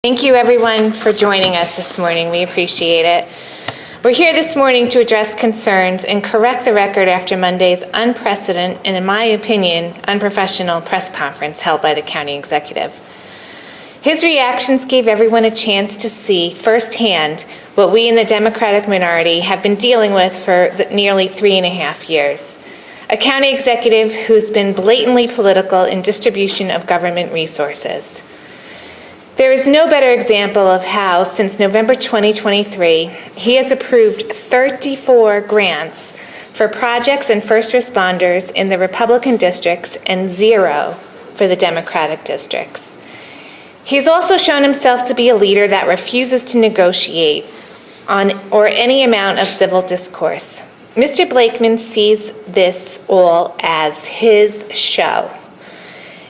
Thank you, everyone, for joining us this morning. We appreciate it. We're here this morning to address concerns and correct the record after Monday's unprecedented and, in my opinion, unprofessional press conference held by the county executive. His reactions gave everyone a chance to see firsthand what we in the Democratic minority have been dealing with for nearly 3.5 years. A county executive who's been blatantly political in distribution of government resources. There is no better example of how, since November 2023, he has approved 34 grants for projects and first responders in the Republican districts and 0 for the Democratic districts. He's also shown himself to be a leader that refuses to negotiate on or any amount of civil discourse. Mr. Blakeman sees this all as his show.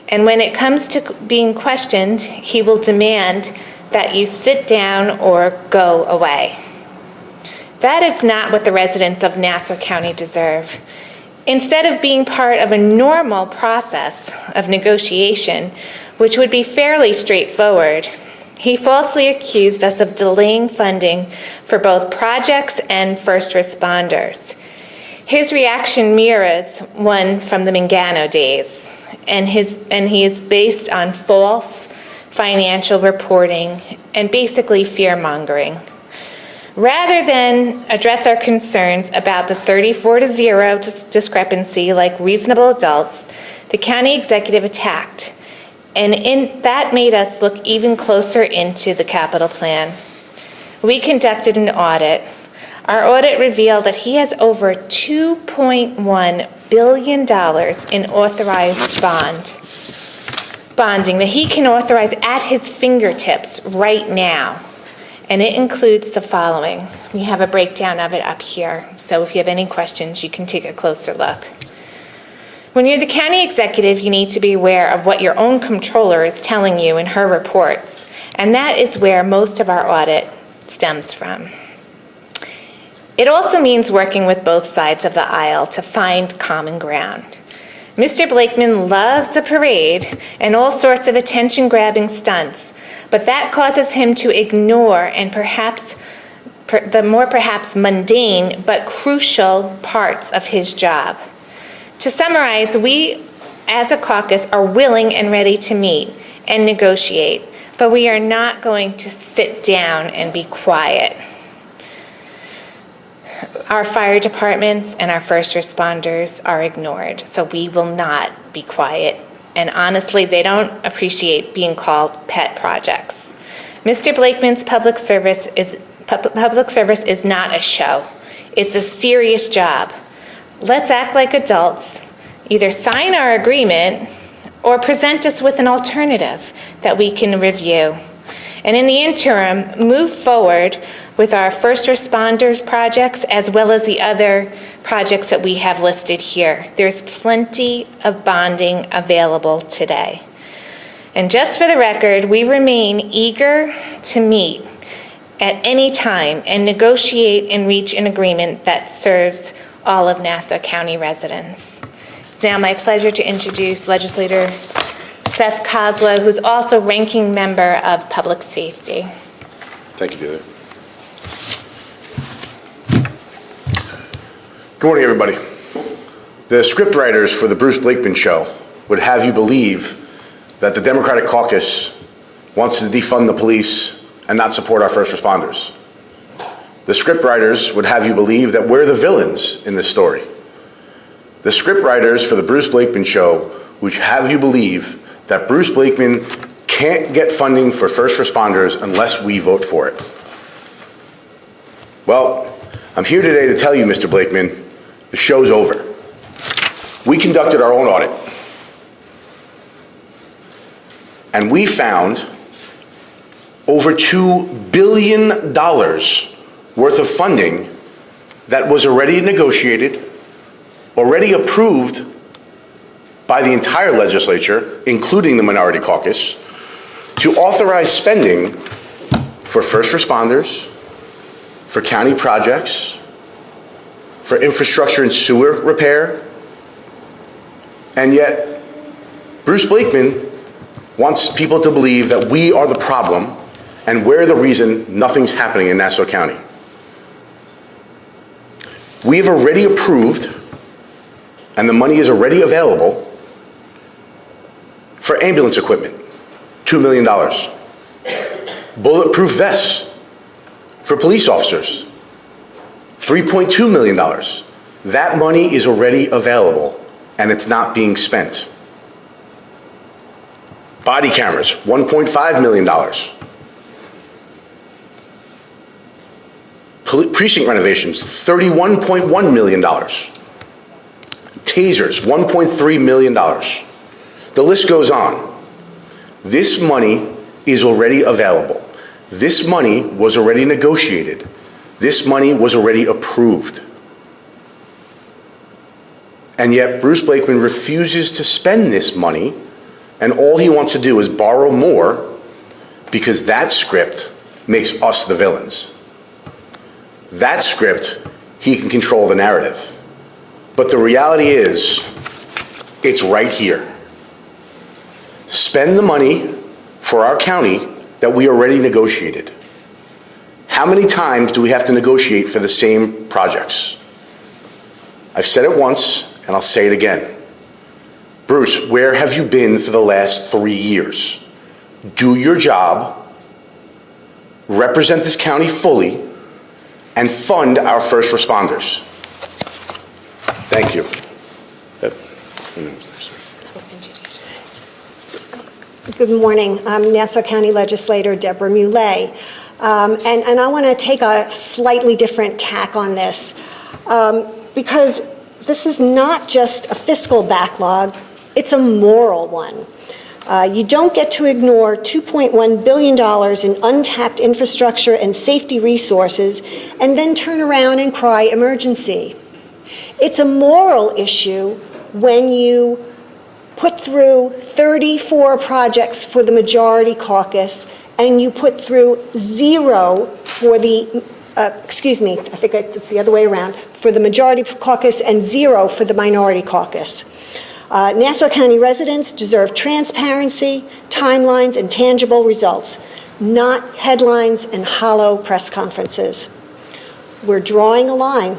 And when it comes to being questioned, he will demand that you sit down or go away. That is not what the residents of Nassau County deserve. Instead of being part of a normal process of negotiation, which would be fairly straightforward, he falsely accused us of delaying funding for both projects and first responders. His reaction mirrors one from the Mangano days. And he is based on false financial reporting and basically fear-mongering. Rather than address our concerns about the 34-0 discrepancy like reasonable adults, the county executive attacked. And that made us look even closer into the capital plan. We conducted an audit. Our audit revealed that he has over $2.1 billion in authorized bonding that he can authorize at his fingertips right now. And it includes the following. We have a breakdown of it up here. So if you have any questions, you can take a closer look. When you're the county executive, you need to be aware of what your own comptroller is telling you in her reports. And that is where most of our audit stems from. It also means working with both sides of the aisle to find common ground. Mr. Blakeman loves a parade and all sorts of attention-grabbing stunts, but that causes him to ignore and perhaps mundane but crucial parts of his job. To summarize, we as a caucus are willing and ready to meet and negotiate, but we are not going to sit down and be quiet. Our fire departments and our first responders are ignored, so we will not be quiet. And honestly, they don't appreciate being called pet projects. Mr. Blakeman's public service is not a show. It's a serious job. Let's act like adults. Either sign our agreement or present us with an alternative that we can review. And in the interim, move forward with our first responders projects as well as the other projects that we have listed here. There's plenty of bonding available today. And just for the record, we remain eager to meet at any time and negotiate and reach an agreement that serves all of Nassau County residents. It's now my pleasure to introduce Legislator Seth Kozlow, who's also ranking member of Public Safety. Thank you, David. Good morning, everybody. The scriptwriters for the Bruce Blakeman Show would have you believe that the Democratic caucus wants to defund the police and not support our first responders. The scriptwriters would have you believe that we're the villains in this story. The scriptwriters for the Bruce Blakeman Show would have you believe that Bruce Blakeman can't get funding for first responders unless we vote for it. Well, I'm here today to tell you, Mr. Blakeman, the show's over. We conducted our own audit, and we found over $2 billion worth of funding that was already negotiated, already approved by the entire legislature, including the minority caucus, to authorize spending for first responders, for county projects, for infrastructure and sewer repair. And yet, Bruce Blakeman wants people to believe that we are the problem and we're the reason nothing's happening in Nassau County. We have already approved, and the money is already available for ambulance equipment, $2 million. Bulletproof vests for police officers, $3.2 million. That money is already available, and it's not being spent. Body cameras, $1.5 million. Precinct renovations, $31.1 million. Tasers, $1.3 million. The list goes on. This money is already available. This money was already negotiated. This money was already approved. And yet Bruce Blakeman refuses to spend this money, and all he wants to do is borrow more because that script makes us the villains. That script, he can control the narrative. But the reality is, it's right here. Spend the money for our county that we already negotiated. How many times do we have to negotiate for the same projects? I've said it once, and I'll say it again. Bruce, where have you been for the last 3 years? Do your job, represent this county fully, and fund our first responders. Thank you. Good morning. I'm Nassau County Legislator Deborah Muley. And I want to take a slightly different tack on this because this is not just a fiscal backlog, it's a moral one. You don't get to ignore $2.1 billion in untapped infrastructure and safety resources and then turn around and cry emergency. It's a moral issue when you put through 34 projects for the majority caucus and you put through 0 for the, I think it's the other way around, for the majority caucus and 0 for the minority caucus. Nassau County residents deserve transparency, timelines, and tangible results, not headlines and hollow press conferences. We're drawing a line.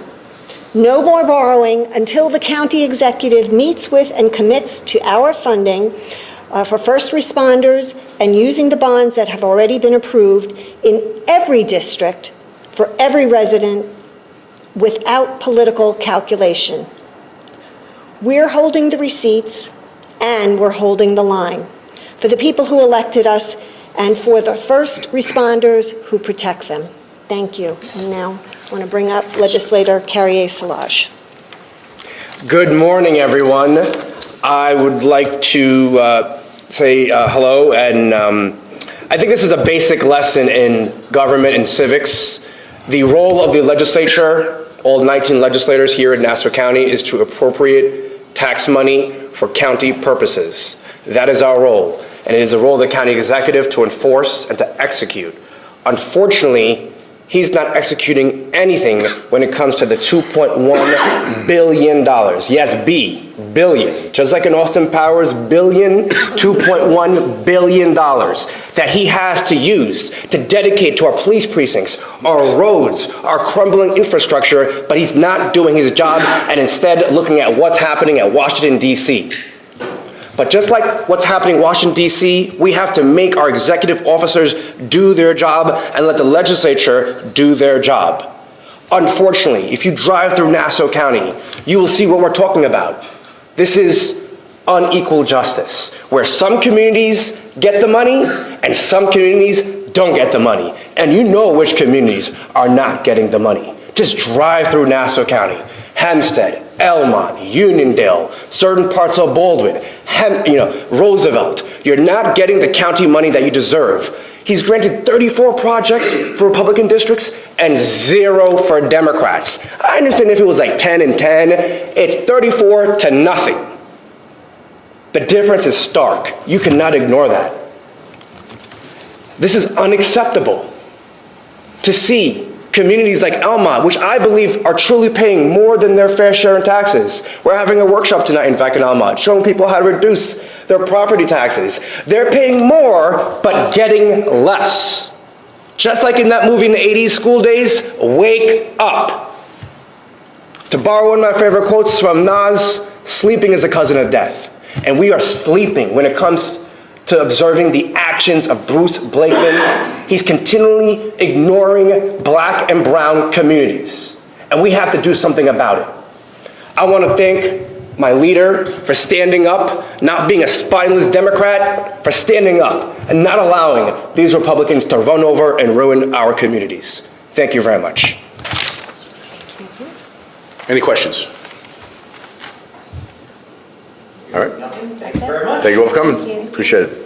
No more borrowing until the county executive meets with and commits to our funding for first responders and using the bonds that have already been approved in every district for every resident without political calculation. We're holding the receipts and we're holding the line for the people who elected us and for the first responders who protect them. Thank you. And now I want to bring up Legislator Carrier-Solage. Good morning, everyone. I would like to say hello, and I think this is a basic lesson in government and civics. The role of the legislature, all 19 legislators here in Nassau County, is to appropriate tax money for county purposes. That is our role, and it is the role of the county executive to enforce and to execute. Unfortunately, he's not executing anything when it comes to the $2.1 billion. Yes, billion. Just like in Austin Powers billion, $2.1 billion that he has to use to dedicate to our police precincts, our roads, our crumbling infrastructure, but he's not doing his job and instead looking at what's happening at Washington, D.C. But just like what's happening in Washington, D.C., we have to make our executive officers do their job and let the legislature do their job. Unfortunately, if you drive through Nassau County, you will see what we're talking about. This is unequal justice, where some communities get the money and some communities don't get the money. And you know which communities are not getting the money. Just drive through Nassau County. Hempstead, Elmont, Uniondale, certain parts of Baldwin, Roosevelt. You're not getting the county money that you deserve. He's granted 34 projects for Republican districts and 0 for Democrats. I understand if it was like 10 and 10, it's 34 to nothing. The difference is stark. You cannot ignore that. This is unacceptable to see communities like Elmont, which I believe are truly paying more than their fair share in taxes. We're having a workshop tonight, in fact, in Elmont, showing people how to reduce their property taxes. They're paying more, but getting less. Just like in that movie in the 80s, School Days, wake up. To borrow one of my favorite quotes from Nas, sleeping is a cousin of death. And we are sleeping when it comes to observing the actions of Bruce Blakeman. He's continually ignoring black and brown communities. And we have to do something about it. I want to thank my leader for standing up, not being a spineless Democrat, for standing up and not allowing these Republicans to run over and ruin our communities. Thank you very much. Any questions? All right. Thank you very much. Thank you all for coming. Thank you. Appreciate it.